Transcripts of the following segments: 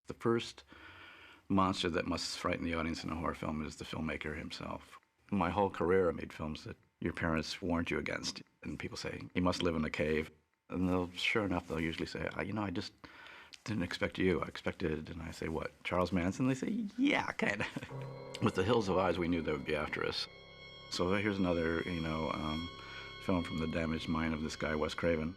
The first monster that must frighten the audience in a horror film is the filmmaker himself. My whole career I made films that your parents warned you against, and people say, you must live in a cave. And sure enough, they'll usually say, I just didn't expect you. I expected, and I say, what, Charles Manson? They say, yeah, kind of. With The Hills of Eyes, we knew they would be after us. So here's another, film from the damaged mind of this guy, Wes Craven.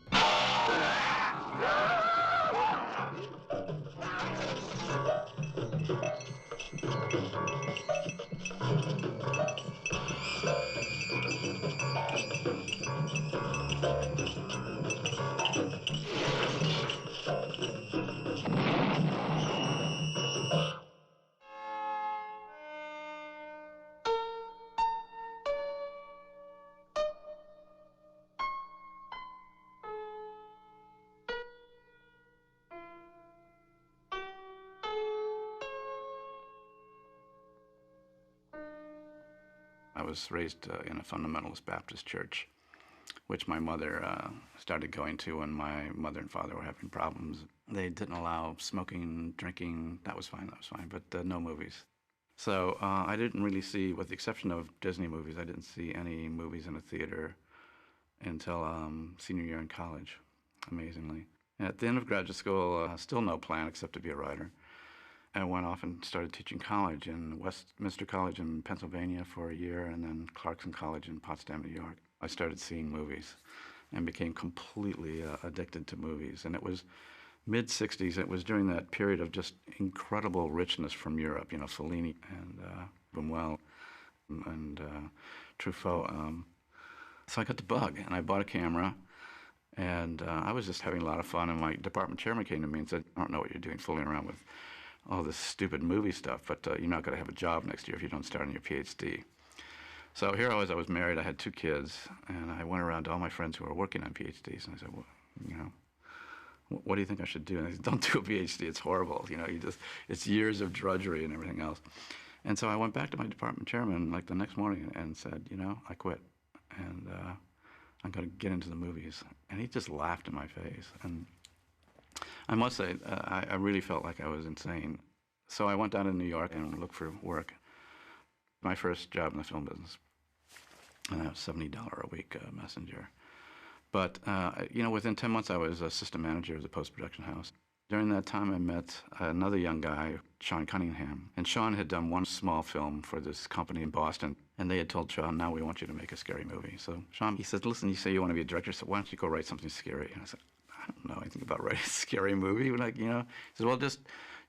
I was raised in a fundamentalist Baptist church, which my mother started going to when my mother and father were having problems. They didn't allow smoking, drinking. That was fine, but no movies. So I didn't really see, with the exception of Disney movies, I didn't see any movies in a theater until senior year in college, amazingly. And at the end of graduate school, still no plan except to be a writer. I went off and started teaching college in Westminster College in Pennsylvania for a year, and then Clarkson College in Potsdam, New York. I started seeing movies and became completely addicted to movies. And it was mid-'60s. It was during that period of just incredible richness from Europe, Fellini and Buñuel and Truffaut. So I got the bug, and I bought a camera, and I was just having a lot of fun. And my department chairman came to me and said, I don't know what you're doing fooling around with all this stupid movie stuff, but you're not going to have a job next year if you don't start on your PhD. So here I was married, I had 2 kids, and I went around to all my friends who were working on PhDs, and I said, well, what do you think I should do? And they said, don't do a PhD, it's horrible. It's years of drudgery and everything else. And so I went back to my department chairman like the next morning and said, I quit, and I'm going to get into the movies. And he just laughed in my face. And I must say, I really felt like I was insane. So I went down to New York and looked for work. My first job in the film business, and I was $70 a week messenger. But, within 10 months I was assistant manager of the post-production house. During that time I met another young guy, Sean Cunningham. And Sean had done one small film for this company in Boston. And they had told Sean, now we want you to make a scary movie. So Sean, he said, listen, you say you want to be a director, so why don't you go write something scary? And I said, I don't know anything about writing a scary movie. He said, well,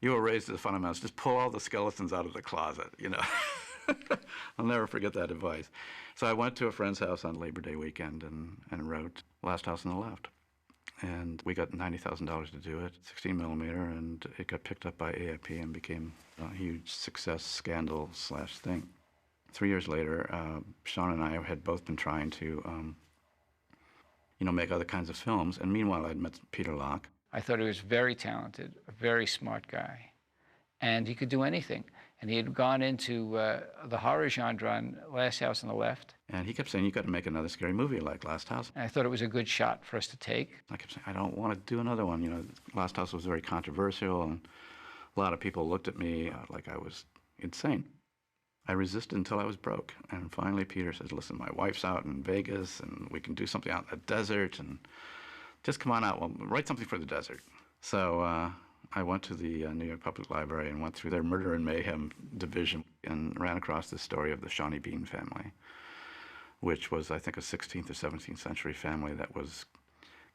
you were raised to the fundamentals. Just pull all the skeletons out of the closet, I'll never forget that advice. So I went to a friend's house on Labor Day weekend and wrote Last House on the Left. And we got $90,000 to do it, 16 millimeter, and it got picked up by AIP and became a huge success scandal / thing. 3 years later, Sean and I had both been trying to make other kinds of films. And meanwhile, I'd met Peter Locke. I thought he was very talented, a very smart guy. And he could do anything. And he had gone into the horror genre on Last House on the Left. And he kept saying, you've got to make another scary movie like Last House. And I thought it was a good shot for us to take. I kept saying, I don't want to do another one. Last House was very controversial, and a lot of people looked at me like I was insane. I resisted until I was broke. And finally, Peter says, listen, my wife's out in Vegas, and we can do something out in the desert, and just come on out. Well, write something for the desert. So I went to the New York Public Library and went through their murder and mayhem division and ran across the story of the Shawnee Bean family, which was, I think, a 16th or 17th century family that was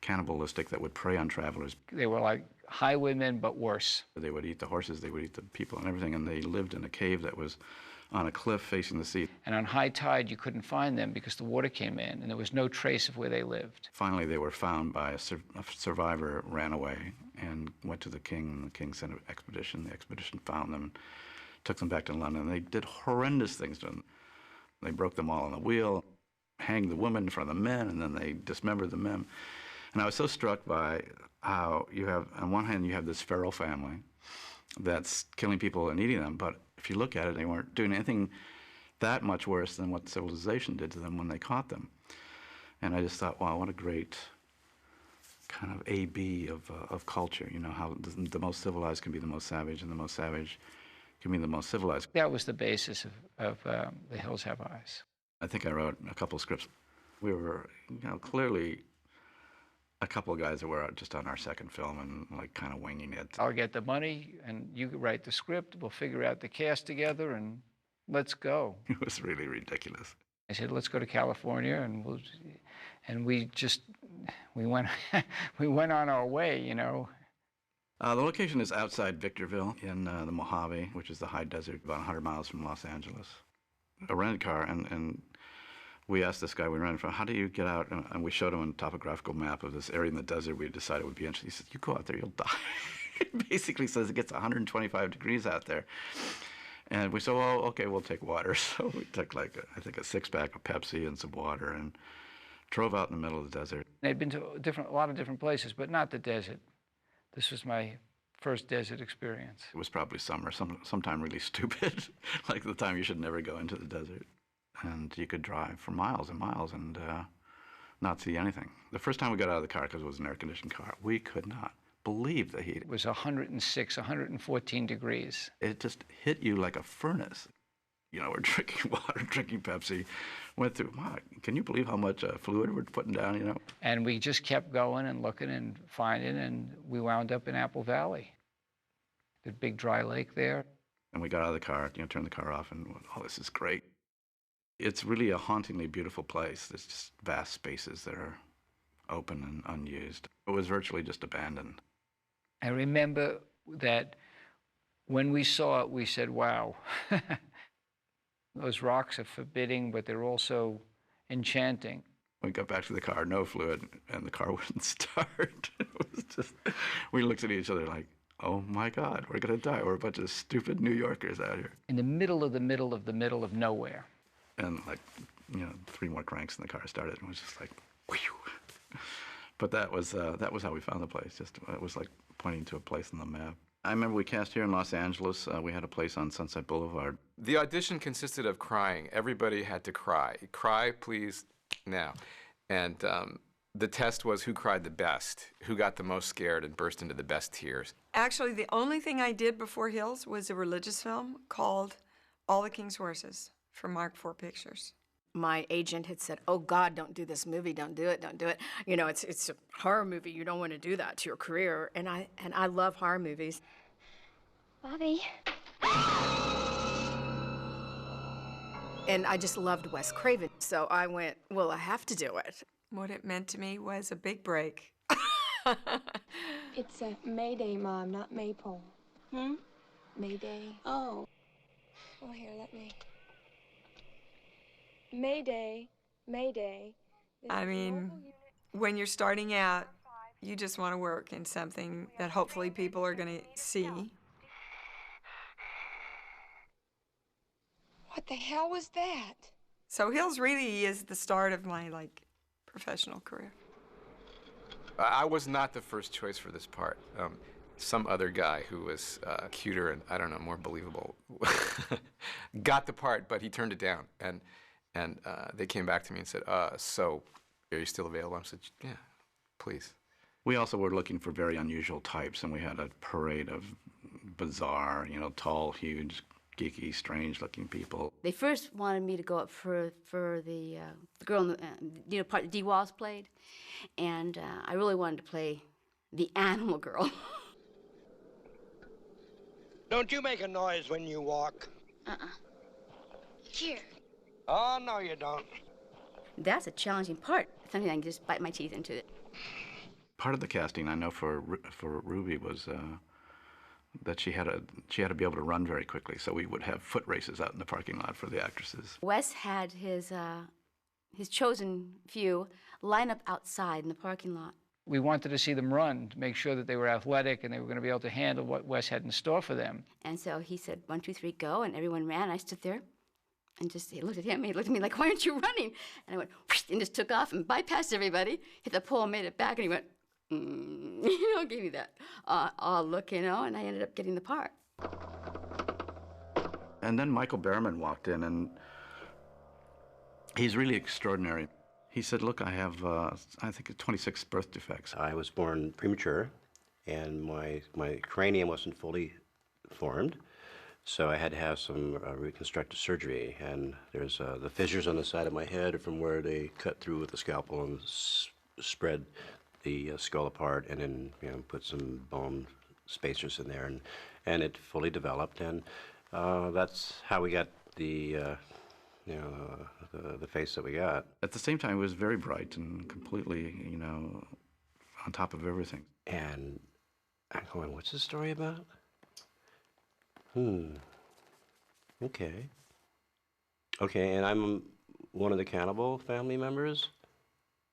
cannibalistic, that would prey on travelers. They were like highwaymen, but worse. They would eat the horses, they would eat the people and everything, and they lived in a cave that was on a cliff facing the sea. And on high tide, you couldn't find them because the water came in, and there was no trace of where they lived. Finally, they were found by a survivor, ran away, and went to the king, and the king sent an expedition. The expedition found them and took them back to London. And they did horrendous things to them. They broke them all on the wheel, hanged the women in front of the men, and then they dismembered the men. And I was so struck by how you have, on one hand, you have this feral family that's killing people and eating them, but if you look at it, they weren't doing anything that much worse than what civilization did to them when they caught them. And I just thought, wow, what a great kind of A-B of culture, you know, how the most civilized can be the most savage, and the most savage can be the most civilized. That was the basis of The Hills Have Eyes. I think I wrote a couple scripts. We were, you know, clearly a couple of guys that were just on our second film and like kind of winging it. I'll get the money, and you write the script. We'll figure out the cast together, and let's go. It was really ridiculous. I said, let's go to California, and we went we went on our way, you know. The location is outside Victorville in the Mojave, which is the high desert, about 100 miles from Los Angeles. A rented car, and we asked this guy we rented from, how do you get out? And we showed him a topographical map of this area in the desert we decided would be interesting. He said, you go out there, you'll die. It basically says it gets 125 degrees out there. And we said, well, okay, we'll take water. So we took like, I think a 6-pack of Pepsi and some water and drove out in the middle of the desert. I'd been to a lot of different places, but not the desert. This was my first desert experience. It was probably summer, sometime really stupid, like the time you should never go into the desert. And you could drive for miles and miles and not see anything. The first time we got out of the car, because it was an air-conditioned car, we could not believe the heat. It was 106, 114 degrees. It just hit you like a furnace. You know, we're drinking water, drinking Pepsi, went through, wow, can you believe how much fluid we're putting down, you know? And we just kept going and looking and finding, and we wound up in Apple Valley, the big dry lake there. And we got out of the car, you know, turned the car off, and oh, this is great. It's really a hauntingly beautiful place. There's just vast spaces that are open and unused. It was virtually just abandoned. I remember that when we saw it, we said, wow. Those rocks are forbidding, but they're also enchanting. We got back to the car, no fluid, and the car wouldn't start. It was just, we looked at each other like, oh my God, we're gonna die. We're a bunch of stupid New Yorkers out here. In the middle of the middle of the middle of nowhere. And like, you know, 3 more cranks and the car started, and it was just like, whew. But that was how we found the place. Just, it was like pointing to a place on the map. I remember we cast here in Los Angeles. We had a place on Sunset Boulevard. The audition consisted of crying. Everybody had to cry. Cry, please, now. And the test was who cried the best, who got the most scared and burst into the best tears. Actually, the only thing I did before Hills was a religious film called All the King's Horses for Mark IV Pictures. My agent had said, oh God, don't do this movie, don't do it, don't do it. You know, it's a horror movie, you don't want to do that to your career. And I love horror movies. Bobby. And I just loved Wes Craven, so I went, well, I have to do it. What it meant to me was a big break. It's a Mayday, Mom, not Maypole. Mayday. Oh. Oh, here, let me. Mayday, Mayday. I mean, when you're starting out, you just want to work in something that hopefully people are going to see. What the hell was that? So Hills really is the start of my, like, professional career. I was not the first choice for this part. Some other guy who was cuter and, I don't know, more believable got the part, but he turned it down. And they came back to me and said, so, are you still available? I said, yeah, please. We also were looking for very unusual types, and we had a parade of bizarre, you know, tall, huge, geeky, strange-looking people. They first wanted me to go up for the girl, in the, you know, part Dee Wallace played, and I really wanted to play the animal girl. Don't you make a noise when you walk. Here. Oh, no, you don't. That's a challenging part. Something I can just bite my teeth into it. Part of the casting, I know, for Ruby was that she had to be able to run very quickly, so we would have foot races out in the parking lot for the actresses. Wes had his chosen few line up outside in the parking lot. We wanted to see them run to make sure that they were athletic and they were going to be able to handle what Wes had in store for them. And so he said, 1, 2, 3, go, and everyone ran. I stood there and just, he looked at him, he looked at me like, why aren't you running? And I went, whoosh, and just took off and bypassed everybody, hit the pole, made it back, and he went, you know, gave me that look, you know, and I ended up getting the part. And then Michael Berryman walked in, and he's really extraordinary. He said, look, I have, I think, 26 birth defects. I was born premature, and my cranium wasn't fully formed, so I had to have some reconstructive surgery. And there's the fissures on the side of my head are from where they cut through with the scalpel and spread the skull apart, and then put some bone spacers in there, and it fully developed, and that's how we got the the face that we got. At the same time, it was very bright and completely, on top of everything. And I'm going, what's the story about? Okay. Okay, and I'm one of the cannibal family members?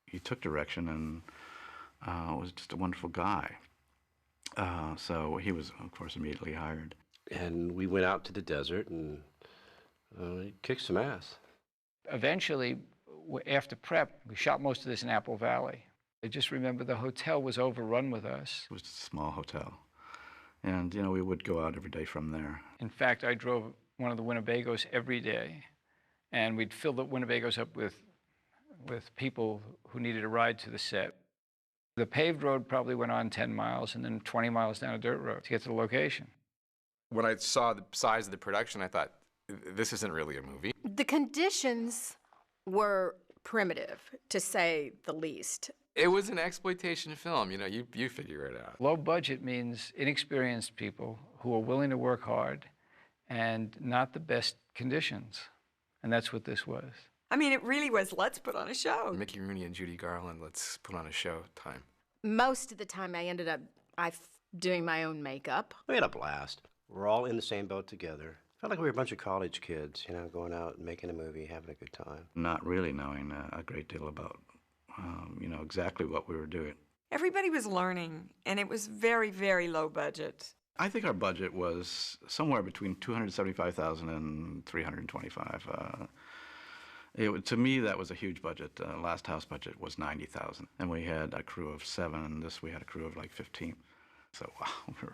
He took direction and was just a wonderful guy. So he was, of course, immediately hired. And we went out to the desert and kicked some ass. Eventually, after prep, we shot most of this in Apple Valley. I just remember the hotel was overrun with us. It was just a small hotel. And, we would go out every day from there. In fact, I drove one of the Winnebagos every day, and we'd fill the Winnebagos up with people who needed a ride to the set. The paved road probably went on 10 miles and then 20 miles down a dirt road to get to the location. When I saw the size of the production, I thought, this isn't really a movie. The conditions were primitive, to say the least. It was an exploitation film. You figure it out. Low budget means inexperienced people who are willing to work hard and not the best conditions. And that's what this was. I mean, it really was, let's put on a show. Mickey Rooney and Judy Garland, let's put on a show time. Most of the time I ended up doing my own makeup. We had a blast. We're all in the same boat together. Felt like we were a bunch of college kids, going out and making a movie, having a good time. Not really knowing a great deal about, exactly what we were doing. Everybody was learning, and it was very, very low budget. I think our budget was somewhere between $275,000 and $325,000. To me, that was a huge budget. Last House budget was $90,000, and we had a crew of 7. This we had a crew of like 15. So wow, we were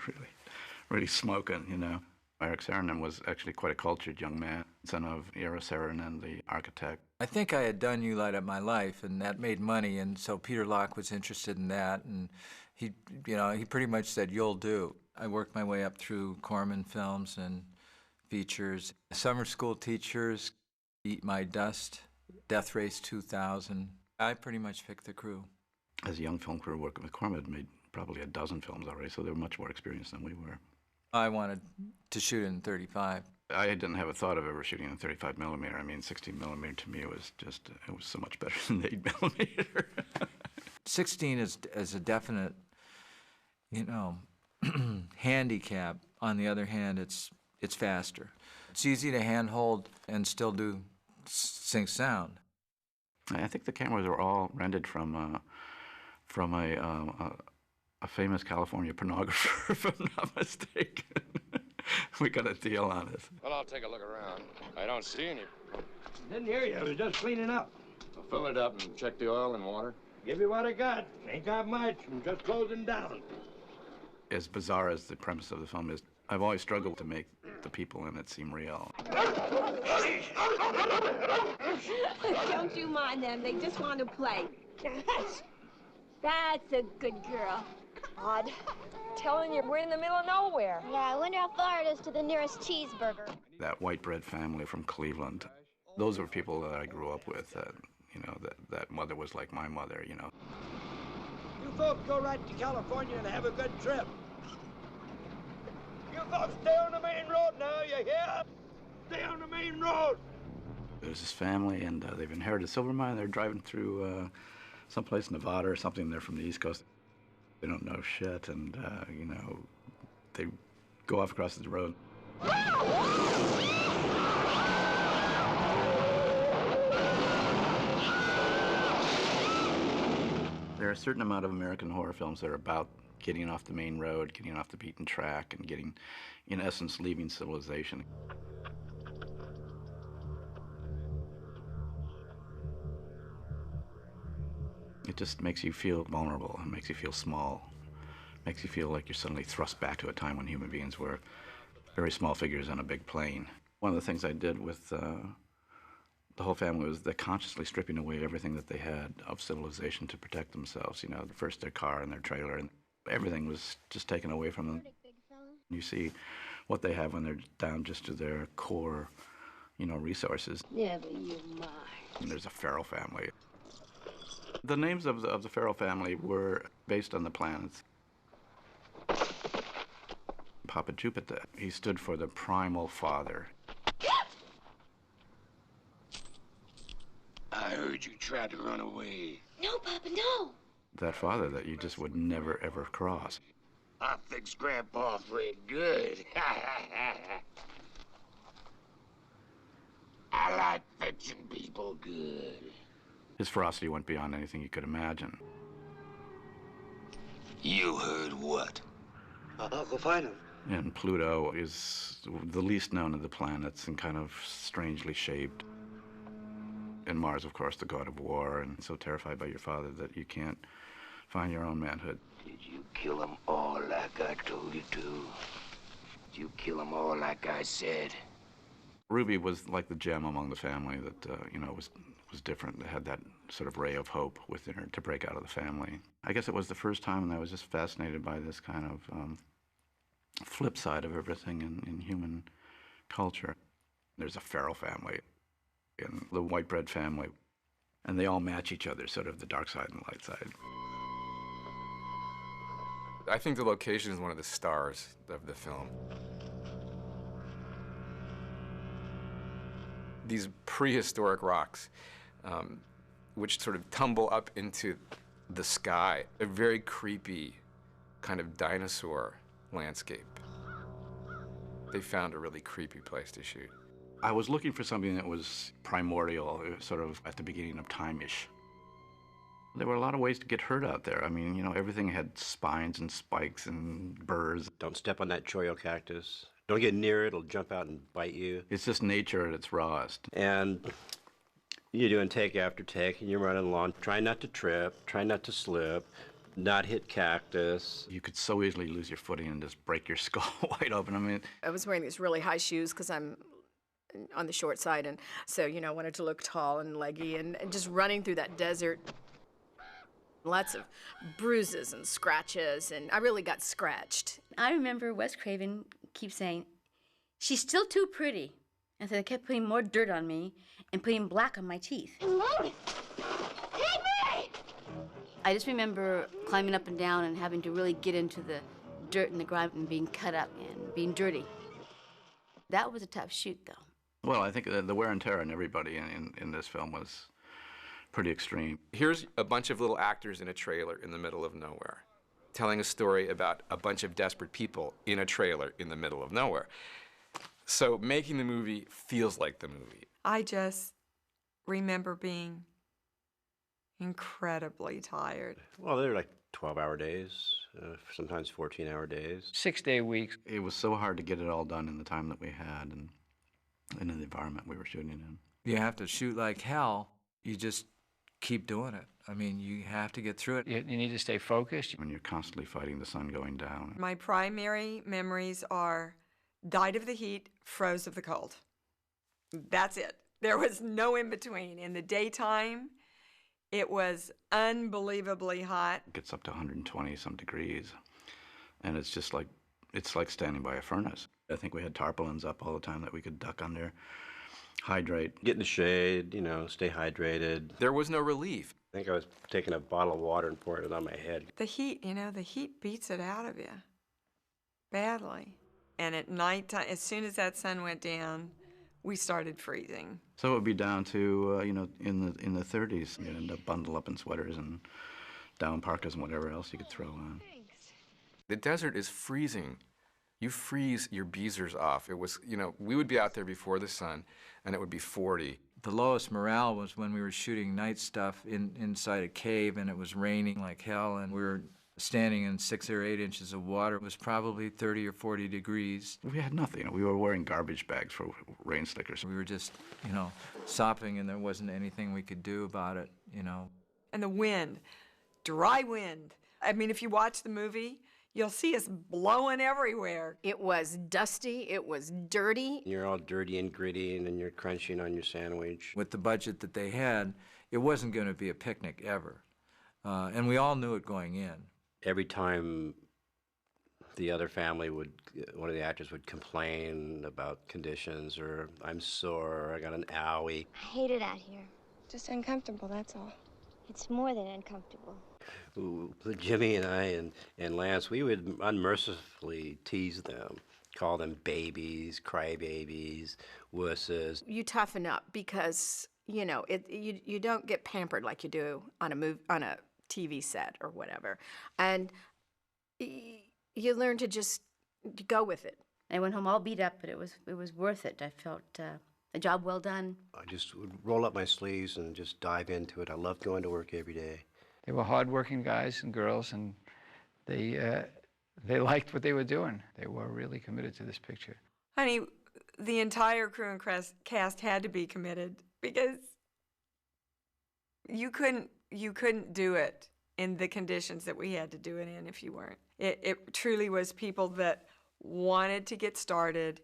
really smoking, Eric Saarinen was actually quite a cultured young man, son of Eero Saarinen, the architect. I think I had done You Light Up My Life, and that made money, and so Peter Locke was interested in that, and he pretty much said, "You'll do." I worked my way up through Corman Films and features, Summer School Teachers, Eat My Dust, Death Race 2000. I pretty much picked the crew. As a young film crew working with Corman, had made probably a dozen films already, so they were much more experienced than we were. I wanted to shoot in 35. I didn't have a thought of ever shooting in 35 millimeter. I mean, 16 millimeter to me was just, it was so much better than 8 millimeter. 16 is a definite, handicap. On the other hand, it's faster. It's easy to handhold and still do sync sound. I think the cameras were all rented from a famous California pornographer, if I'm not mistaken. We got a deal on it. Well, I'll take a look around. I don't see any. Didn't hear you. I was just cleaning up. I'll fill it up and check the oil and water. Give you what I got. Ain't got much. I'm just closing down. As bizarre as the premise of the film is, I've always struggled to make the people in it seem real. Don't you mind them. They just want to play. That's a good girl. Odd. Telling you we're in the middle of nowhere. Yeah, I wonder how far it is to the nearest cheeseburger. That white bread family from Cleveland, those were people that I grew up with. That mother was like my mother, You folks go right to California and have a good trip. You folks stay on the main road now, you hear? Stay on the main road. There's this family, and they've inherited a silver mine. They're driving through someplace in Nevada or something. They're from the East Coast. They don't know shit, and, they go off across the road. There are a certain amount of American horror films that are about getting off the main road, getting off the beaten track, and getting, in essence, leaving civilization. It just makes you feel vulnerable. It makes you feel small. It makes you feel like you're suddenly thrust back to a time when human beings were very small figures on a big plane. One of the things I did with The whole family they're consciously stripping away everything that they had of civilization to protect themselves. You know, first their car and their trailer, and everything was just taken away from them. You see what they have when they're down just to their core, resources. Never you mind. And there's a Pharaoh family. The names of the Pharaoh family were based on the planets. Papa Jupiter, he stood for the primal father. I heard you tried to run away. No, Papa, no. That father that you just would never, ever cross. I fixed Grandpa pretty good. I like fixing people good. His ferocity went beyond anything you could imagine. You heard what? I'll go find him. And Pluto is the least known of the planets and kind of strangely shaped. And Mars, of course, the god of war, and so terrified by your father that you can't find your own manhood. Did you kill them all like I told you to? Did you kill them all like I said? Ruby was like the gem among the family that, was different. It had that sort of ray of hope within her to break out of the family. I guess it was the first time that I was just fascinated by this kind of flip side of everything in human culture. There's a Pharaoh family and the white bread family, and they all match each other, sort of the dark side and the light side. I think the location is one of the stars of the film. These prehistoric rocks, which sort of tumble up into the sky, a very creepy kind of dinosaur landscape. They found a really creepy place to shoot. I was looking for something that was primordial, sort of at the beginning of time-ish. There were a lot of ways to get hurt out there. I mean, everything had spines and spikes and burrs. Don't step on that choyo cactus. Don't get near it, it'll jump out and bite you. It's just nature at its rawest. And you're doing take after take, and you're running along. Try not to trip, try not to slip, not hit cactus. You could so easily lose your footing and just break your skull wide open. I mean, I was wearing these really high shoes because I'm on the short side, and so, I wanted to look tall and leggy, and just running through that desert. Lots of bruises and scratches, and I really got scratched. I remember Wes Craven keep saying, "She's still too pretty." And so they kept putting more dirt on me and putting black on my teeth. Loaded. Take me! I just remember climbing up and down and having to really get into the dirt and the grime and being cut up and being dirty. That was a tough shoot, though. Well, I think the wear and tear on everybody in this film was pretty extreme. Here's a bunch of little actors in a trailer in the middle of nowhere, telling a story about a bunch of desperate people in a trailer in the middle of nowhere. So making the movie feels like the movie. I just remember being incredibly tired. Well, they're like 12-hour days, sometimes 14-hour days. 6-day weeks. It was so hard to get it all done in the time that we had and in the environment we were shooting in. You have to shoot like hell. You just keep doing it. I mean, you have to get through it. You need to stay focused. When you're constantly fighting the sun going down. My primary memories are died of the heat, froze of the cold. That's it. There was no in between. In the daytime, it was unbelievably hot. It gets up to 120 some degrees, and it's just like, it's like standing by a furnace. I think we had tarpaulins up all the time that we could duck under, hydrate. Get in the shade, stay hydrated. There was no relief. I think I was taking a bottle of water and pouring it on my head. The heat, the heat beats it out of you badly. And at nighttime, as soon as that sun went down, we started freezing. So it would be down to, in the 30s. You'd end up bundled up in sweaters and down parkas and whatever else you could throw on. The desert is freezing. You freeze your beezers off. It was, we would be out there before the sun, and it would be 40. The lowest morale was when we were shooting night stuff inside a cave, and it was raining like hell, and we were standing in 6 or 8 inches of water. It was probably 30 or 40 degrees. We had nothing. We were wearing garbage bags for rain slickers. We were just, sopping, and there wasn't anything we could do about it, And the wind, dry wind. I mean, if you watch the movie, you'll see us blowing everywhere. It was dusty, it was dirty. You're all dirty and gritty, and then you're crunching on your sandwich. With the budget that they had, it wasn't going to be a picnic ever. And we all knew it going in. Every time the other family one of the actors would complain about conditions, or I'm sore, or I got an owie. I hate it out here. Just uncomfortable, that's all. It's more than uncomfortable. Ooh, Jimmy and I and Lance, we would unmercifully tease them, call them babies, crybabies, wusses. You toughen up because, you know, you don't get pampered like you do on a TV set or whatever. And you learn to just go with it. I went home all beat up, but it was worth it. I felt a job well done. I just would roll up my sleeves and just dive into it. I loved going to work every day. They were hardworking guys and girls, and they liked what they were doing. They were really committed to this picture. Honey, the entire crew and cast had to be committed because you couldn't do it in the conditions that we had to do it in if you weren't. It truly was people that wanted to get started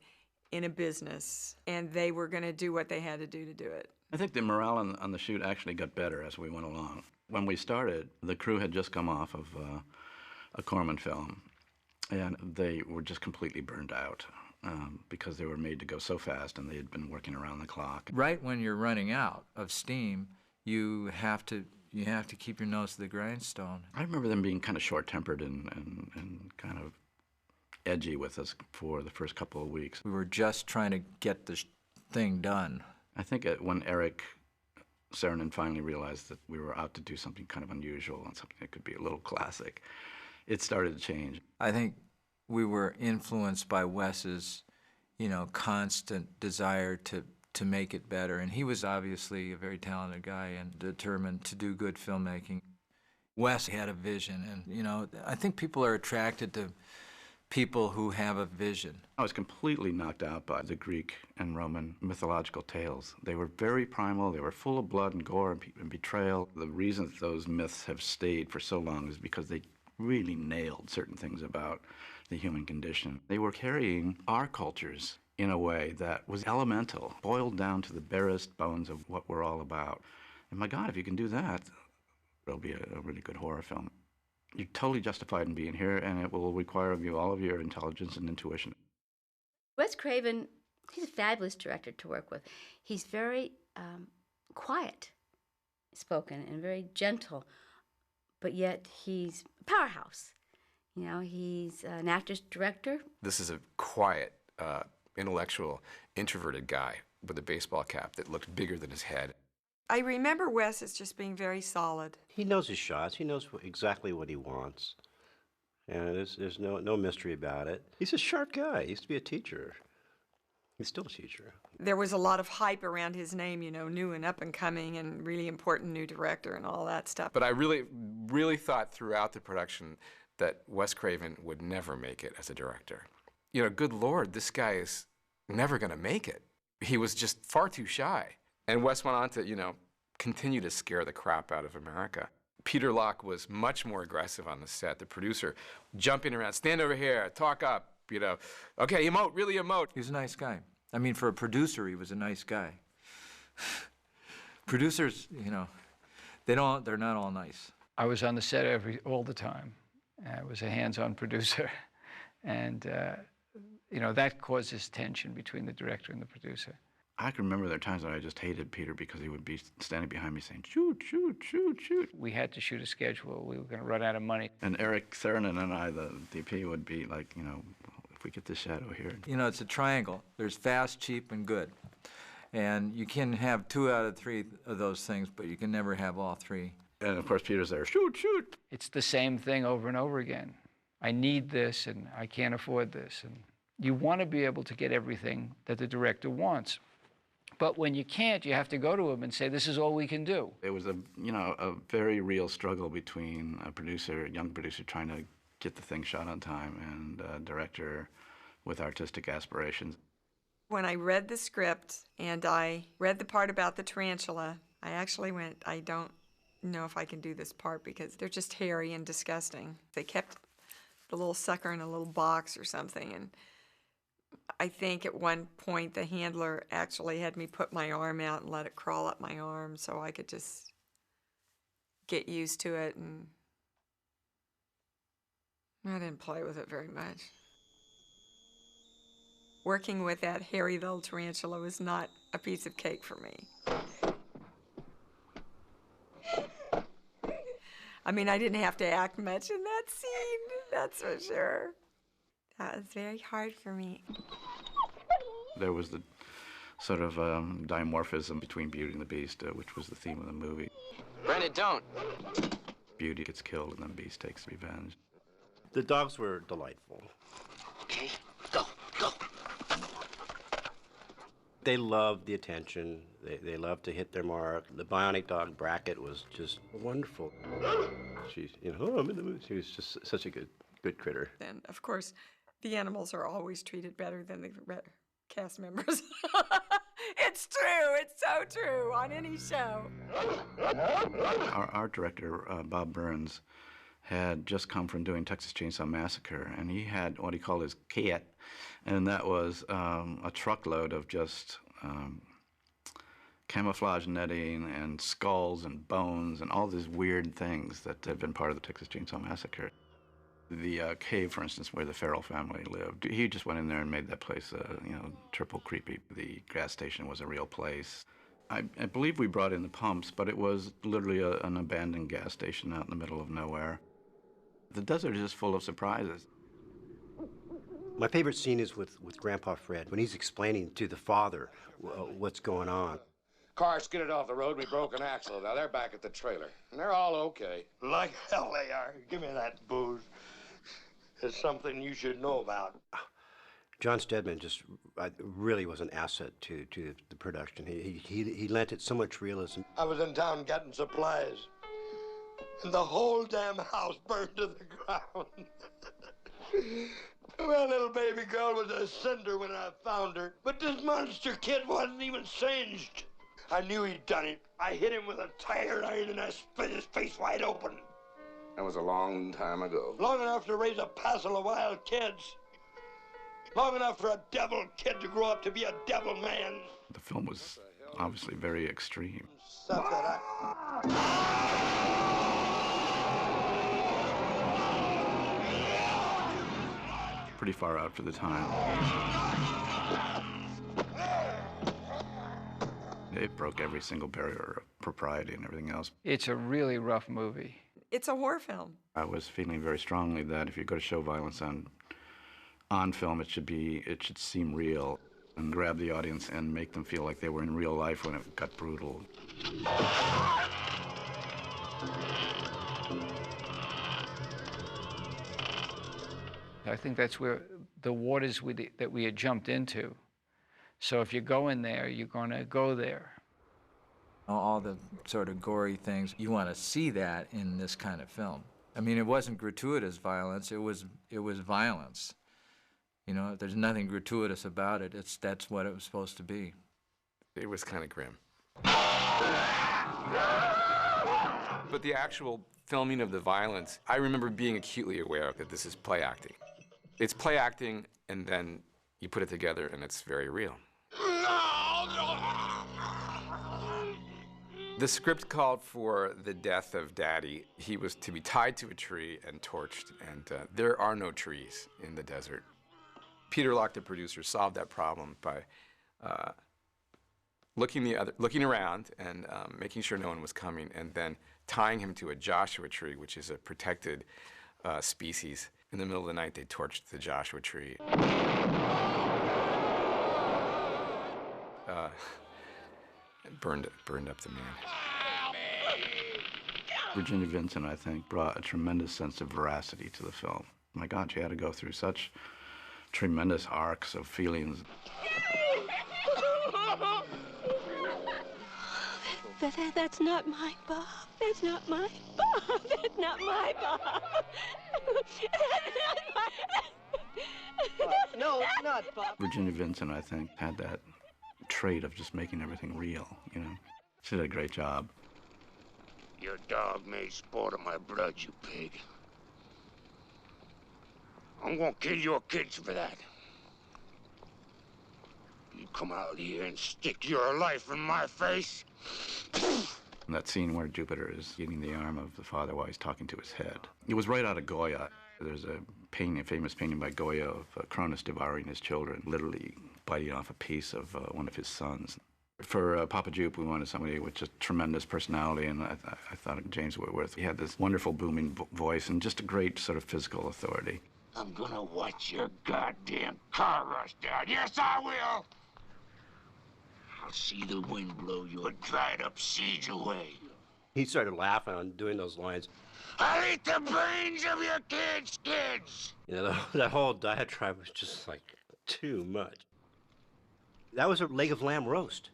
in a business, and they were going to do what they had to do it. I think the morale on the shoot actually got better as we went along. When we started, the crew had just come off of a Corman film, and they were just completely burned out because they were made to go so fast, and they had been working around the clock. Right when you're running out of steam, you have to keep your nose to the grindstone. I remember them being kind of short-tempered and kind of edgy with us for the first couple of weeks. We were just trying to get the thing done. I think when Eric Saarinen finally realized that we were out to do something kind of unusual and something that could be a little classic, it started to change. I think we were influenced by Wes's, constant desire to make it better. And he was obviously a very talented guy and determined to do good filmmaking. Wes had a vision, and, I think people are attracted to people who have a vision. I was completely knocked out by the Greek and Roman mythological tales. They were very primal, they were full of blood and gore and betrayal. The reason that those myths have stayed for so long is because they really nailed certain things about the human condition. They were carrying our cultures in a way that was elemental, boiled down to the barest bones of what we're all about. And my God, if you can do that, it'll be a really good horror film. You're totally justified in being here, and it will require of you all of your intelligence and intuition. Wes Craven, he's a fabulous director to work with. He's very quiet spoken and very gentle, but yet he's a powerhouse. He's an actor's director. This is a quiet, intellectual, introverted guy with a baseball cap that looked bigger than his head. I remember Wes as just being very solid. He knows his shots. He knows exactly what he wants. And there's no mystery about it. He's a sharp guy. He used to be a teacher. He's still a teacher. There was a lot of hype around his name, new and up and coming and really important new director and all that stuff. But I really, really thought throughout the production that Wes Craven would never make it as a director. Good Lord, this guy is never going to make it. He was just far too shy. And Wes went on to, continue to scare the crap out of America. Peter Locke was much more aggressive on the set. The producer jumping around, stand over here, talk up, okay, emote, really emote. He was a nice guy. I mean, for a producer, he was a nice guy. Producers, they're not all nice. I was on the set all the time. I was a hands-on producer, and that causes tension between the director and the producer. I can remember there are times when I just hated Peter because he would be standing behind me saying, shoot, shoot, shoot, shoot. We had to shoot a schedule. We were going to run out of money. And Eric Saarinen and I, the DP, would be like, if we get this shadow here. It's a triangle. There's fast, cheap, and good. And you can have 2 out of 3 of those things, but you can never have all 3. And of course, Peter's there, shoot, shoot. It's the same thing over and over again. I need this, and I can't afford this. And you want to be able to get everything that the director wants. But when you can't, you have to go to him and say, this is all we can do. It was a very real struggle between a young producer trying to get the thing shot on time and a director with artistic aspirations. When I read the script and I read the part about the tarantula, I actually went, I don't know if I can do this part because they're just hairy and disgusting. They kept the little sucker in a little box or something. And I think at one point the handler actually had me put my arm out and let it crawl up my arm so I could just get used to it. And I didn't play with it very much. Working with that hairy little tarantula was not a piece of cake for me. I mean, I didn't have to act much in that scene, that's for sure. That was very hard for me. There was the sort of dimorphism between Beauty and the Beast, which was the theme of the movie. Brendan, don't. Beauty gets killed and then Beast takes revenge. The dogs were delightful. Okay, go, go. They loved the attention. They loved to hit their mark. The bionic dog Brackett was just wonderful. She's, oh, I'm in the mood. She was just such a good critter. And of course, the animals are always treated better than the cast members. It's true. It's so true on any show. Our art director, Bob Burns, had just come from doing Texas Chainsaw Massacre, and he had what he called his kit, and that was a truckload of just camouflage netting and skulls and bones and all these weird things that had been part of the Texas Chainsaw Massacre. The cave, for instance, where the Farrell family lived, he just went in there and made that place, triple creepy. The gas station was a real place. I believe we brought in the pumps, but it was literally an abandoned gas station out in the middle of nowhere. The desert is just full of surprises. My favorite scene is with Grandpa Fred, when he's explaining to the father what's going on. Car skidded off the road, we broke an axle. Now they're back at the trailer, and they're all okay. Like hell they are. Give me that booze. It's something you should know about. John Stedman just really was an asset to the production. He lent it so much realism. I was in town getting supplies, and the whole damn house burned to the ground. My little baby girl was a cinder when I found her, but this monster kid wasn't even singed. I knew he'd done it. I hit him with a tire iron and I split his face wide open. That was a long time ago. Long enough to raise a passel of wild kids. Long enough for a devil kid to grow up to be a devil man. The film was obviously very extreme. Stuff that Pretty far out for the time. It broke every single barrier of propriety and everything else. It's a really rough movie. It's a horror film. I was feeling very strongly that if you're going to show violence on film, it should seem real and grab the audience and make them feel like they were in real life when it got brutal. I think that's where the waters that we had jumped into. So if you go in there, you're going to go there. All the sort of gory things, you want to see that in this kind of film. I mean, it wasn't gratuitous violence, it was violence. There's nothing gratuitous about it. That's what it was supposed to be. It was kind of grim. But the actual filming of the violence, I remember being acutely aware that this is play acting. It's play acting, and then you put it together, and it's very real. The script called for the death of Daddy. He was to be tied to a tree and torched, and there are no trees in the desert. Peter Locke, the producer, solved that problem by looking around and making sure no one was coming, and then tying him to a Joshua tree, which is a protected species. In the middle of the night, they torched the Joshua tree. And burned up the man. Virginia Vincent, I think, brought a tremendous sense of veracity to the film. My God, she had to go through such tremendous arcs of feelings. That's not my Bob. That's not my Bob. That's not my Bob. No, it's not, Bob. Virginia Vincent, I think, had that trait of just making everything real, She did a great job. Your dog made sport of my blood, you pig. I'm gonna kill your kids for that. You come out here and stick your life in my face. That scene where Jupiter is eating the arm of the father while he's talking to his head. It was right out of Goya. There's a painting, a famous painting by Goya of Cronus devouring his children, literally biting off a piece of one of his sons. For Papa Jupe, we wanted somebody with just tremendous personality, and I thought James Whitworth. He had this wonderful booming voice and just a great sort of physical authority. I'm gonna watch your goddamn car rust out. Yes, I will. I'll see the wind blow your dried up seeds away. He started laughing on doing those lines. I'll eat the brains of your kids. You know, that whole diatribe was just like too much. That was a leg of lamb roast.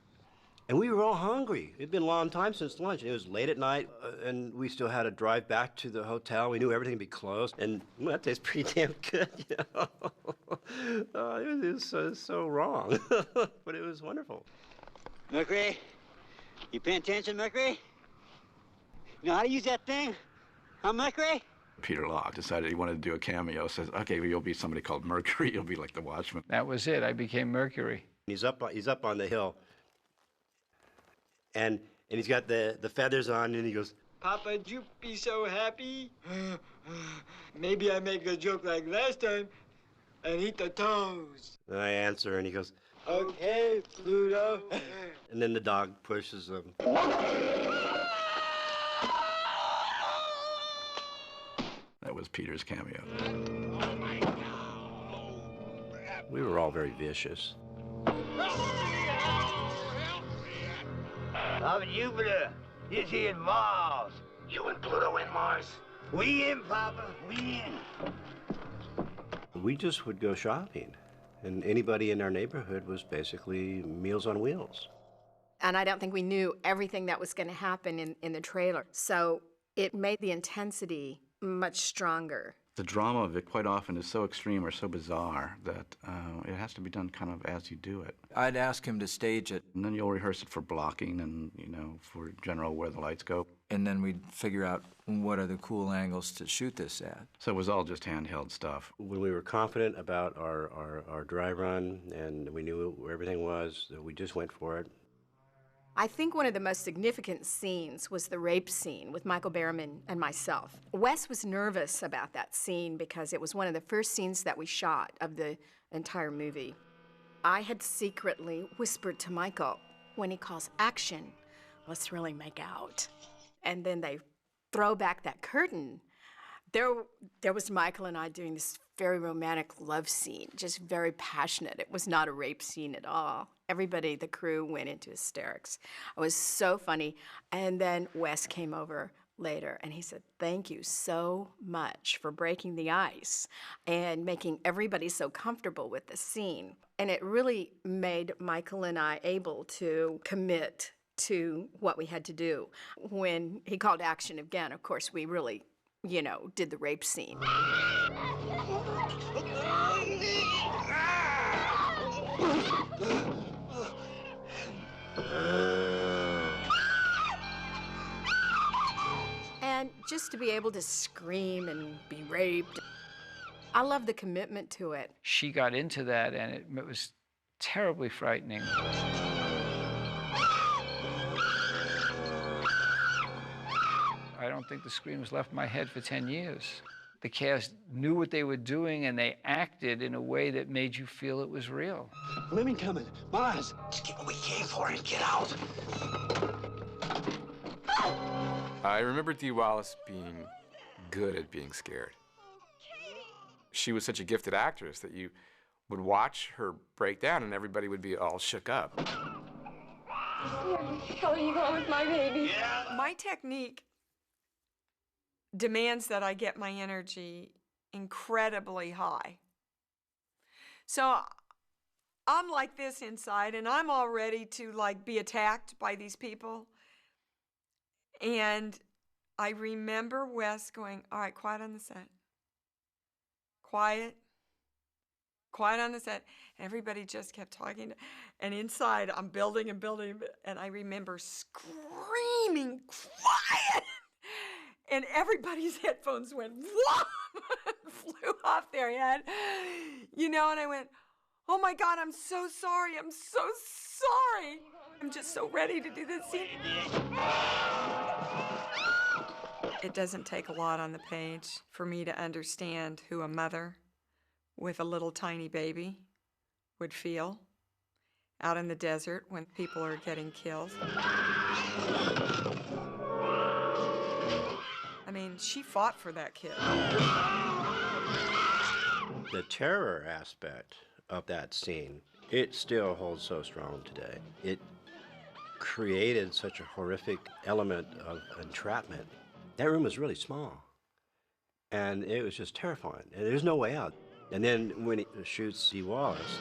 And we were all hungry. It'd been a long time since lunch. And it was late at night, and we still had to drive back to the hotel. We knew everything would be closed. And well, that tastes pretty damn good, you know. It was so wrong, but it was wonderful. Mercury, you paying attention, Mercury? You know how to use that thing? Huh, Mercury? Peter Locke decided he wanted to do a cameo. Says, okay, well, you'll be somebody called Mercury. You'll be like the Watchman. That was it. I became Mercury. He's up on the hill. And he's got the feathers on, and he goes, Papa Jupe be so happy. Maybe I make a joke like last time and eat the toes. and I answer, and he goes, Okay, Pluto. and then the dog pushes him. That was Peter's cameo. We were all very vicious. I'm Jupiter. This here Mars. You and Pluto and Mars? We in, Papa. We in. We just would go shopping, and anybody in our neighborhood was basically Meals on Wheels. And I don't think we knew everything that was going to happen in the trailer. So it made the intensity much stronger. The drama of it quite often is so extreme or so bizarre that it has to be done kind of as you do it. I'd ask him to stage it. And then you'll rehearse it for blocking and, you know, for general where the lights go. And then we'd figure out what are the cool angles to shoot this at. So it was all just handheld stuff. When we were confident about our dry run and we knew where everything was, we just went for it. I think one of the most significant scenes was the rape scene with Michael Berryman and myself. Wes was nervous about that scene because it was one of the first scenes that we shot of the entire movie. I had secretly whispered to Michael, when he calls action, let's really make out. And then they throw back that curtain. There was Michael and I doing this very romantic love scene, just very passionate. It was not a rape scene at all. Everybody, the crew, went into hysterics. It was so funny. And then Wes came over later and he said, thank you so much for breaking the ice and making everybody so comfortable with the scene. And it really made Michael and I able to commit to what we had to do. When he called action again, of course, we really, you know, did the rape scene. And just to be able to scream and be raped, I love the commitment to it. She got into that, and it was terribly frightening. I don't think the screams left my head for 10 years. The cast knew what they were doing, and they acted in a way that made you feel it was real. Women coming. Mars. Just get what we came for and get out. I remember Dee Wallace being good at being scared. She was such a gifted actress that you would watch her break down and everybody would be all shook up. How are you going with my baby? My technique demands that I get my energy incredibly high. So I'm like this inside, and I'm all ready to like be attacked by these people. And I remember Wes going, all right, quiet on the set. Quiet on the set. Everybody just kept talking. And inside, I'm building and building. And I remember screaming, quiet! and everybody's headphones went whoop, flew off their head, you know, and I went, oh my God, I'm so sorry. I'm so sorry. I'm just so ready to do this scene. It doesn't take a lot on the page for me to understand who a mother with a little tiny baby would feel out in the desert when people are getting killed. I mean, she fought for that kid. The terror aspect of that scene, it still holds so strong today. It created such a horrific element of entrapment. That room was really small, and it was just terrifying, and there's no way out. And then when he shoots Steve Wallace,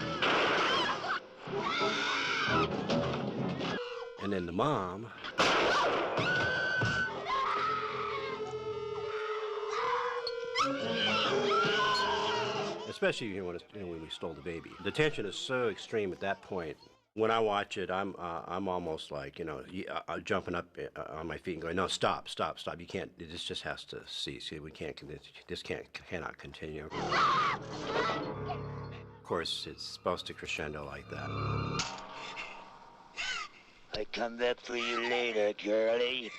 and then the mom, especially when we stole the baby. The tension is so extreme at that point. When I watch it, I'm almost like, you know, jumping up on my feet and going, no, stop. You can't. This just has to cease. We can't. This cannot continue. Of course, it's supposed to crescendo like that. I come back for you later, girlie.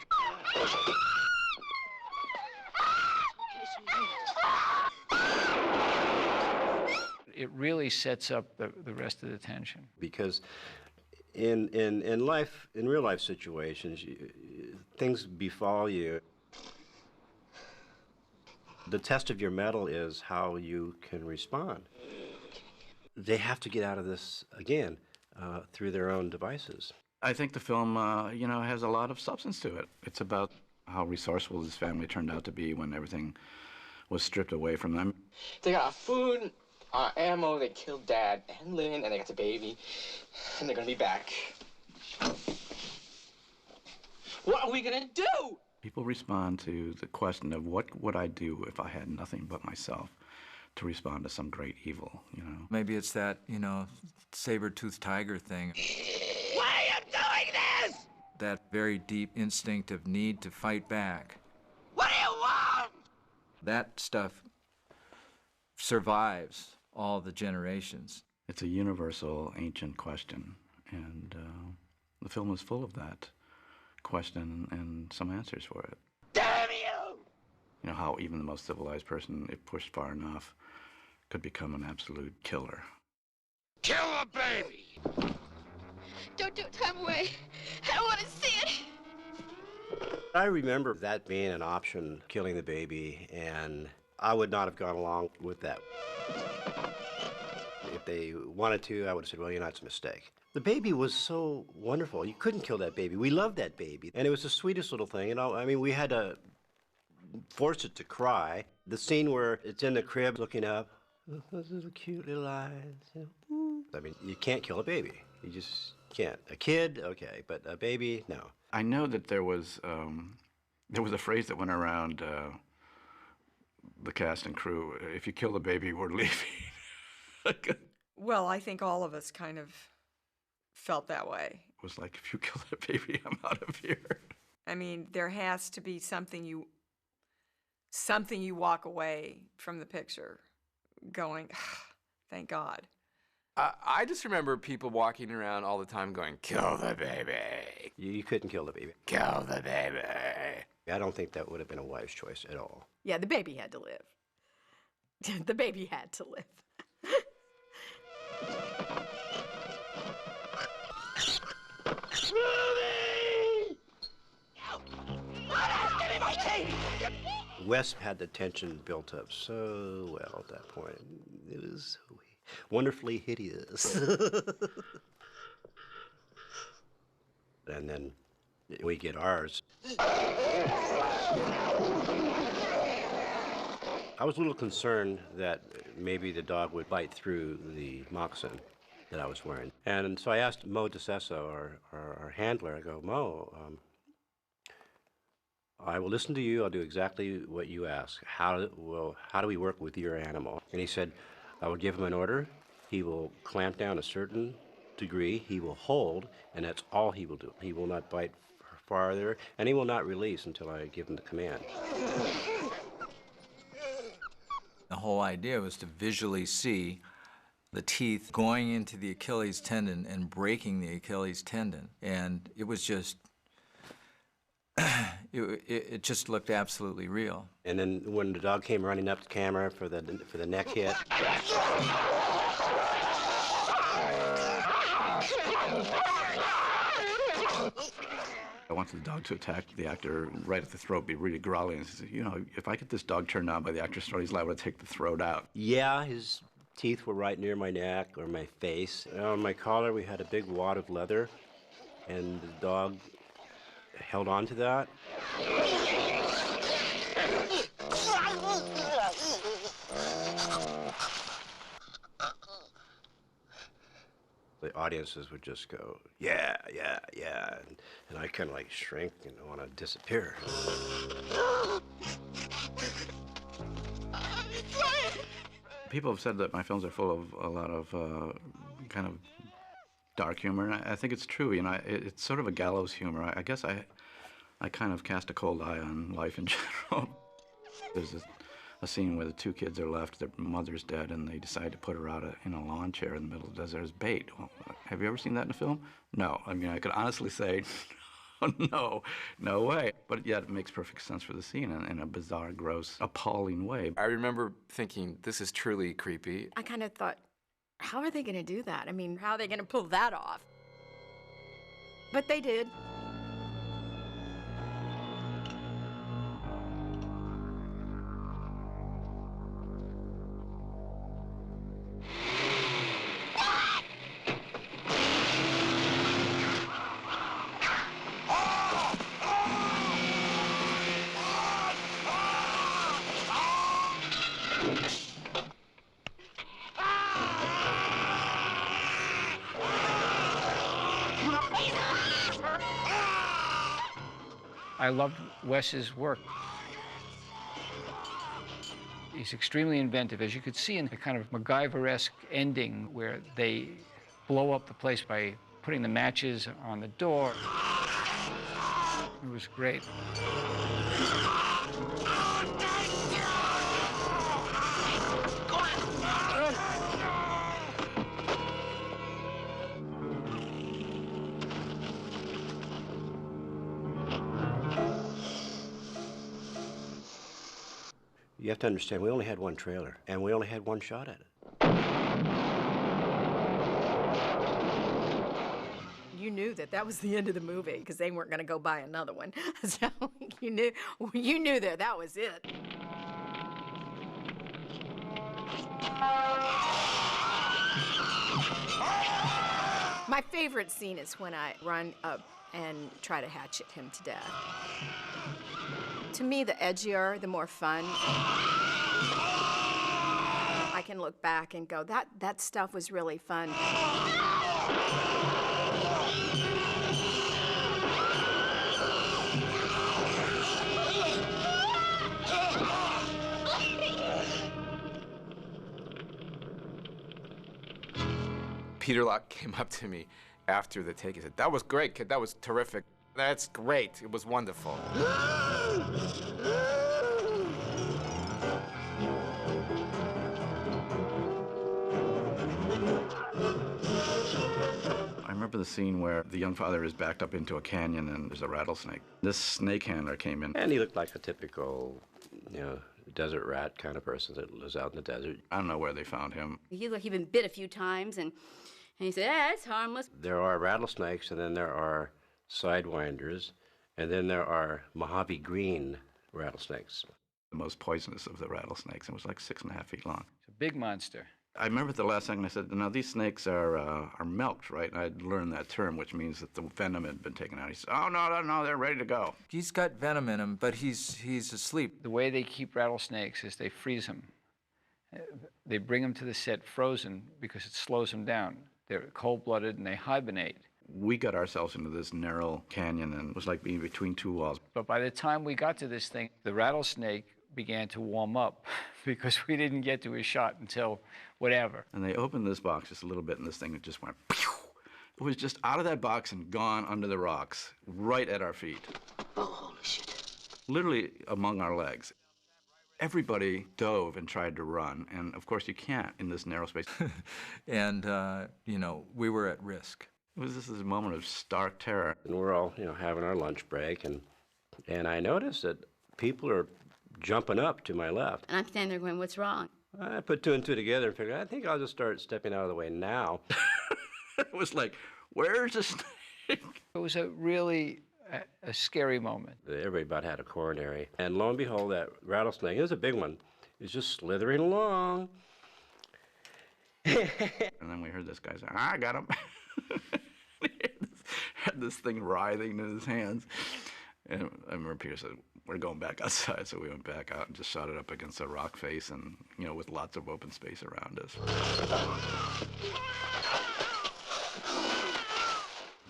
It really sets up the rest of the tension. Because in life, in real life situations, things befall you. The test of your mettle is how you can respond. They have to get out of this again through their own devices. I think the film, you know, has a lot of substance to it. It's about how resourceful this family turned out to be when everything was stripped away from them. They got food, ammo, they killed Dad and Lynn, and they got the baby, and they're gonna be back. What are we gonna do? People respond to the question of what would I do if I had nothing but myself to respond to some great evil, you know? Maybe it's that, you know, saber-toothed tiger thing. Why are you doing this? That very deep instinctive need to fight back. What do you want? That stuff survives all the generations. It's a universal, ancient question, and the film is full of that question and some answers for it. Damn you! You know, how even the most civilized person, if pushed far enough, could become an absolute killer. Kill the baby! Don't do it, time away. I don't want to see it. I remember that being an option, killing the baby, and I would not have gone along with that. If they wanted to, I would have said, well, you know, it's a mistake. The baby was so wonderful. You couldn't kill that baby. We loved that baby. And it was the sweetest little thing. You know, I mean, we had to force it to cry. The scene where it's in the crib looking up, those little cute little eyes. I mean, you can't kill a baby. You just can't. A kid, okay, but a baby, no. I know that there was a phrase that went around the cast and crew, if you kill the baby, we're leaving. Well, I think all of us kind of felt that way. It was like, if you kill that baby, I'm out of here. I mean, there has to be something you walk away from the picture going, thank God. I just remember people walking around all the time going, kill the baby. You couldn't kill the baby. Kill the baby. I don't think that would have been a wise choice at all. Yeah, the baby had to live. The baby had to live. Wes had the tension built up so well at that point. It was wonderfully hideous. And then we get ours. I was a little concerned that maybe the dog would bite through the moccasin that I was wearing. And so I asked Mo DeCesso, our handler, I go, Mo, I will listen to you. I'll do exactly what you ask. How do we work with your animal? And he said, I will give him an order. He will clamp down a certain degree. He will hold, and that's all he will do. He will not bite farther, and he will not release until I give him the command. The whole idea was to visually see the teeth going into the Achilles tendon and breaking the Achilles tendon. And it was just, it just looked absolutely real. And then when the dog came running up the camera for the neck hit, I wanted the dog to attack the actor right at the throat, be really growling. And said, you know, if I get this dog turned on by the actor's throat, he's liable to take the throat out. yeah, his teeth were right near my neck or my face. On my collar, we had a big wad of leather, and the dog held on to that. The audiences would just go, yeah, yeah, yeah, and I kind of like shrink and want to disappear. People have said that my films are full of a lot of kind of dark humor, and I think it's true. You know, it's sort of a gallows humor. I guess I kind of cast a cold eye on life in general. There's a scene where the two kids are left, their mother's dead, and they decide to put her out in a lawn chair in the middle of the desert as bait. Well, have you ever seen that in a film? No. I mean, I could honestly say, no way. But yet it makes perfect sense for the scene in a bizarre, gross, appalling way. I remember thinking, this is truly creepy. I kind of thought, how are they going to do that? I mean, how are they going to pull that off? But they did. I loved Wes's work. He's extremely inventive, as you could see in the kind of MacGyver-esque ending where they blow up the place by putting the matches on the door. It was great. You have to understand, we only had one trailer, and we only had one shot at it. You knew that was the end of the movie because they weren't going to go buy another one. So you knew that was it. My favorite scene is when I run up and try to hatchet him to death. To me, the edgier, the more fun. I can look back and go, that stuff was really fun. Peter Locke came up to me after the take. He said, "That was great, kid. That was terrific. That's great. It was wonderful." I remember the scene where the young father is backed up into a canyon and there's a rattlesnake. This snake handler came in. And he looked like a typical, desert rat kind of person that lives out in the desert. I don't know where they found him. He looked, he'd been bit a few times, and he said, it's harmless. There are rattlesnakes, and then there are sidewinders, and then there are Mojave green rattlesnakes. The most poisonous of the rattlesnakes. It was like 6.5 feet long. It's a big monster. I remember at the last second I said, "Now these snakes are milked, right?" And I'd learned that term, which means that the venom had been taken out. He said, "Oh no, they're ready to go." He's got venom in him, but he's asleep. The way they keep rattlesnakes is they freeze them. They bring them to the set frozen because it slows them down. They're cold-blooded and they hibernate. We got ourselves into this narrow canyon, and it was like being between two walls. But by the time we got to this thing, the rattlesnake began to warm up because we didn't get to a shot until whatever. And they opened this box just a little bit, and this thing just went pew! It was just out of that box and gone under the rocks, right at our feet. Oh, holy shit. Literally among our legs. Everybody dove and tried to run, and of course you can't in this narrow space. And, you know, we were at risk. It was just this moment of stark terror. And we're all, you know, having our lunch break, and I noticed that people are jumping up to my left. And I'm standing there going, what's wrong? I put two and two together and figured, I think I'll just start stepping out of the way now. It was like, where's the snake? It was a really a scary moment. Everybody about had a coronary. And lo and behold, that rattlesnake, it was a big one, is just slithering along. And then we heard this guy say, I got him. He had this thing writhing in his hands. And I remember Peter said, we're going back outside. So we went back out and just shot it up against a rock face and, you know, with lots of open space around us.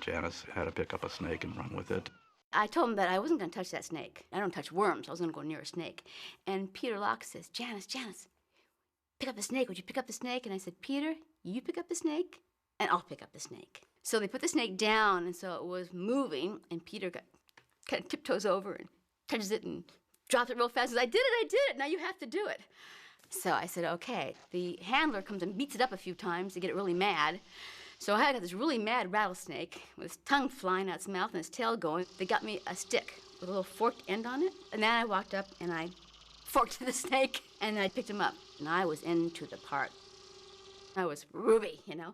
Janice had to pick up a snake and run with it. I told him that I wasn't going to touch that snake. I don't touch worms. I wasn't going to go near a snake. And Peter Locke says, Janice, pick up the snake. Would you pick up the snake? And I said, Peter, you pick up the snake, and I'll pick up the snake. So they put the snake down, and so it was moving, and Peter got kind of tiptoes over and touches it and drops it real fast. He says, I did it. Now you have to do it. So I said, okay. The handler comes and beats it up a few times to get it really mad. So I got this really mad rattlesnake with his tongue flying out its mouth and his tail going. They got me a stick with a little forked end on it. And then I walked up and I forked the snake and I picked him up. And I was into the part. I was Ruby, you know.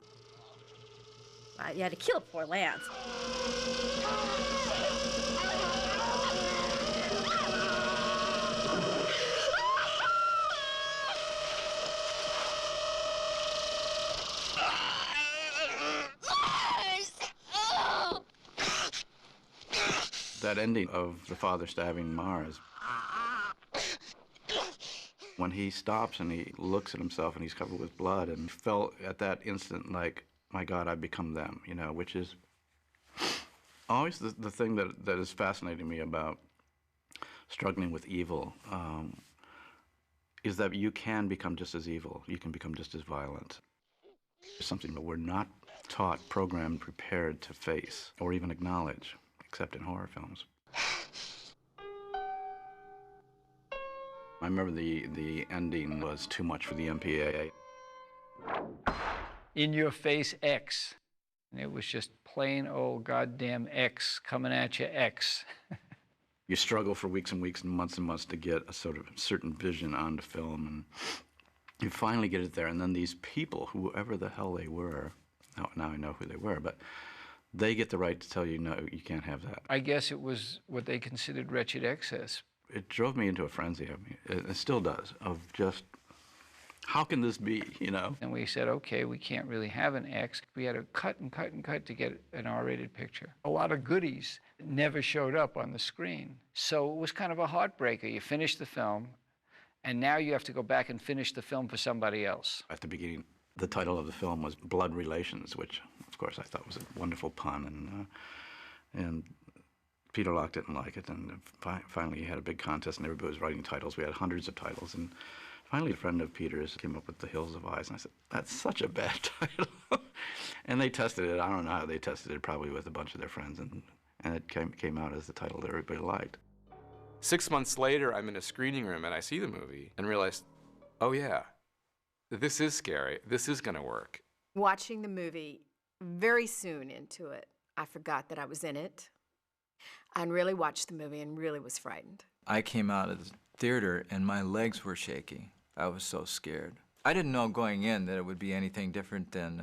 You had to kill poor Lance. That ending of the father stabbing Mars, when he stops and he looks at himself and he's covered with blood and felt at that instant like, my God, I've become them, you know, which is always the thing that is fascinating me about struggling with evil, is that you can become just as evil. You can become just as violent. It's something that we're not taught, programmed, prepared to face or even acknowledge, except in horror films. I remember the ending was too much for the MPAA. In your face X. And it was just plain old goddamn X coming at you, X. You struggle for weeks and weeks and months to get a sort of certain vision onto film, and you finally get it there, and then these people, whoever the hell they were, now I know who they were, but they get the right to tell you, no, you can't have that. I guess it was what they considered wretched excess. It drove me into a frenzy. I mean, it still does, of just, how can this be, you know? And we said, okay, we can't really have an X. We had to cut and cut and cut to get an R-rated picture. A lot of goodies never showed up on the screen. So it was kind of a heartbreaker. You finish the film, and now you have to go back and finish the film for somebody else. At the beginning, the title of the film was Blood Relations, which, of course, I thought was a wonderful pun, and Peter Locke didn't like it, and finally he had a big contest, and everybody was writing titles. We had hundreds of titles, and finally a friend of Peter's came up with The Hills of Eyes, and I said, that's such a bad title. And they tested it. I don't know how they tested it, probably with a bunch of their friends, and it came out as the title that everybody liked. 6 months later, I'm in a screening room, and I see the movie and realize, oh yeah, this is scary. This is going to work. Watching the movie, very soon into it, I forgot that I was in it and really watched the movie and really was frightened. I came out of the theater and my legs were shaky. I was so scared. I didn't know going in that it would be anything different than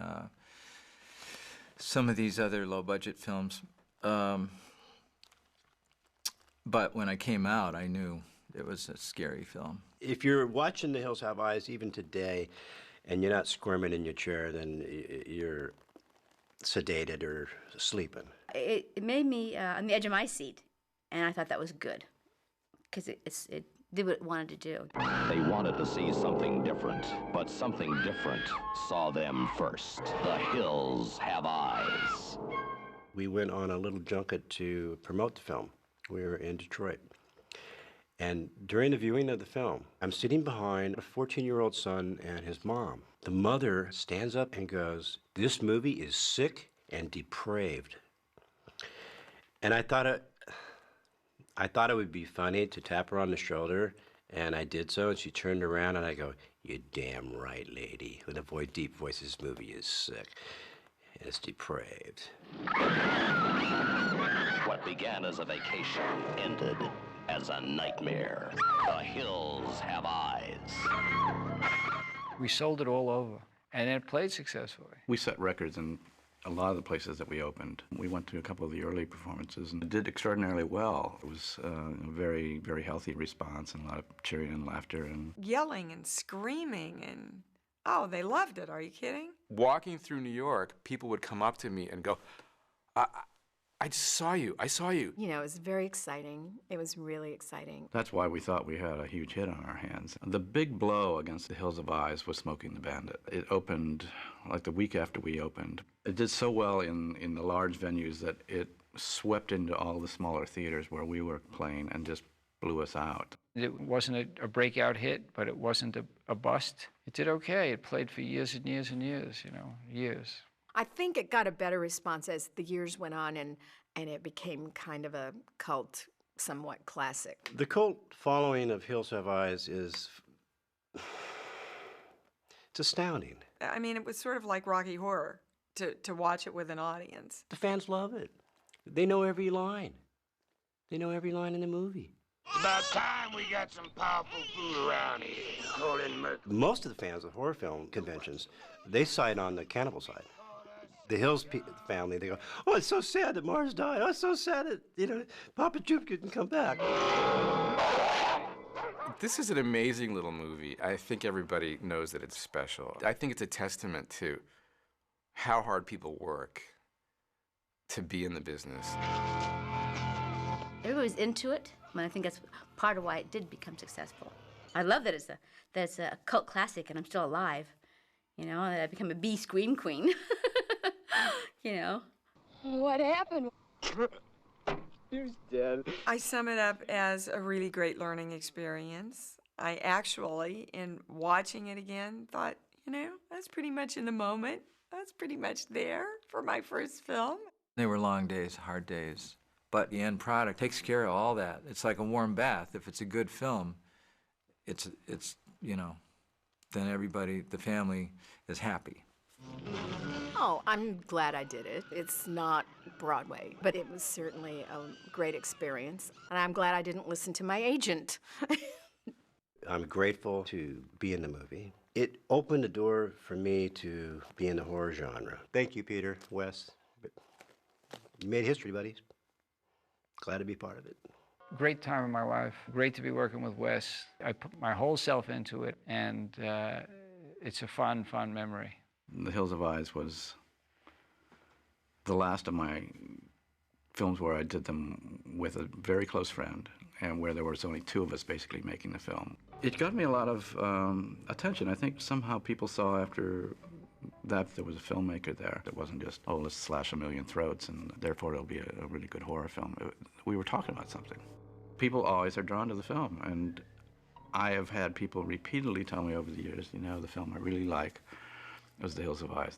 some of these other low-budget films. But when I came out, I knew it was a scary film. If you're watching The Hills Have Eyes even today and you're not squirming in your chair, then you're sedated or sleeping. It made me on the edge of my seat, and I thought that was good, because it did what it wanted to do. They wanted to see something different, but something different saw them first. The Hills Have Eyes. We went on a little junket to promote the film. We were in Detroit. And during the viewing of the film, I'm sitting behind a 14-year-old son and his mom. The mother stands up and goes, "This movie is sick and depraved. And I thought it would be funny to tap her on the shoulder, and I did so, and she turned around, and I go, "You're damn right, lady." With a deep voice, this movie is sick. It's depraved. What began as a vacation ended as a nightmare. The Hills Have Eyes. We sold it all over, and it played successfully. We set records in a lot of the places that we opened. We went to a couple of the early performances and it did extraordinarily well. It was a very, very healthy response and a lot of cheering and laughter. And Yelling and screaming and, oh, they loved it. Are you kidding? Walking through New York, people would come up to me and go, I just saw you. I saw you. You know, it was very exciting. It was really exciting. that's why we thought we had a huge hit on our hands. The big blow against The Hills of Eyes was Smoking the Bandit. It opened like the week after we opened. It did so well in the large venues that it swept into all the smaller theaters where we were playing and just blew us out. It wasn't a breakout hit, but it wasn't a bust. It did okay. It played for years and years and years, you know, years. I think it got a better response as the years went on and it became kind of a cult, somewhat classic. The cult following of Hills Have Eyes is... it's astounding. I mean, it was sort of like Rocky Horror to watch it with an audience. The fans love it. They know every line. They know every line in the movie. About time we got some powerful food around here. Call in Mercury. Most of the fans of horror film conventions, they side on the cannibal side. The Hills family, they go, "Oh, it's so sad that Mars died. Oh, it's so sad that, you know, Papa Jupe couldn't come back." This is an amazing little movie. I think everybody knows that it's special. I think it's a testament to how hard people work to be in the business. Everybody was into it, and I think that's part of why it did become successful. I love that it's a cult classic and I'm still alive. You know, that I've become a B scream queen. You know. What happened? He's dead. I sum it up as a really great learning experience. I actually, in watching it again, thought, you know, that's pretty much in the moment. That's pretty much there for my first film. They were long days, hard days. But the end product takes care of all that. It's like a warm bath. If it's a good film, it's you know, then everybody, the family, is happy. Oh, I'm glad I did it. It's not Broadway, but it was certainly a great experience. And I'm glad I didn't listen to my agent. I'm grateful to be in the movie. It opened the door for me to be in the horror genre. Thank you, Peter, Wes. You made history, buddies. Glad to be part of it. Great time in my life. Great to be working with Wes. I put my whole self into it, and it's a fun memory. The Hills of Eyes was the last of my films where I did them with a very close friend and where there was only two of us basically making the film. It got me a lot of attention. I think somehow people saw after that there was a filmmaker there. It wasn't just, oh, let's slash a million throats and therefore it'll be a really good horror film. We were talking about something. People always are drawn to the film, and I have had people repeatedly tell me over the years, you know, the film I really like was The Hills of Eyes.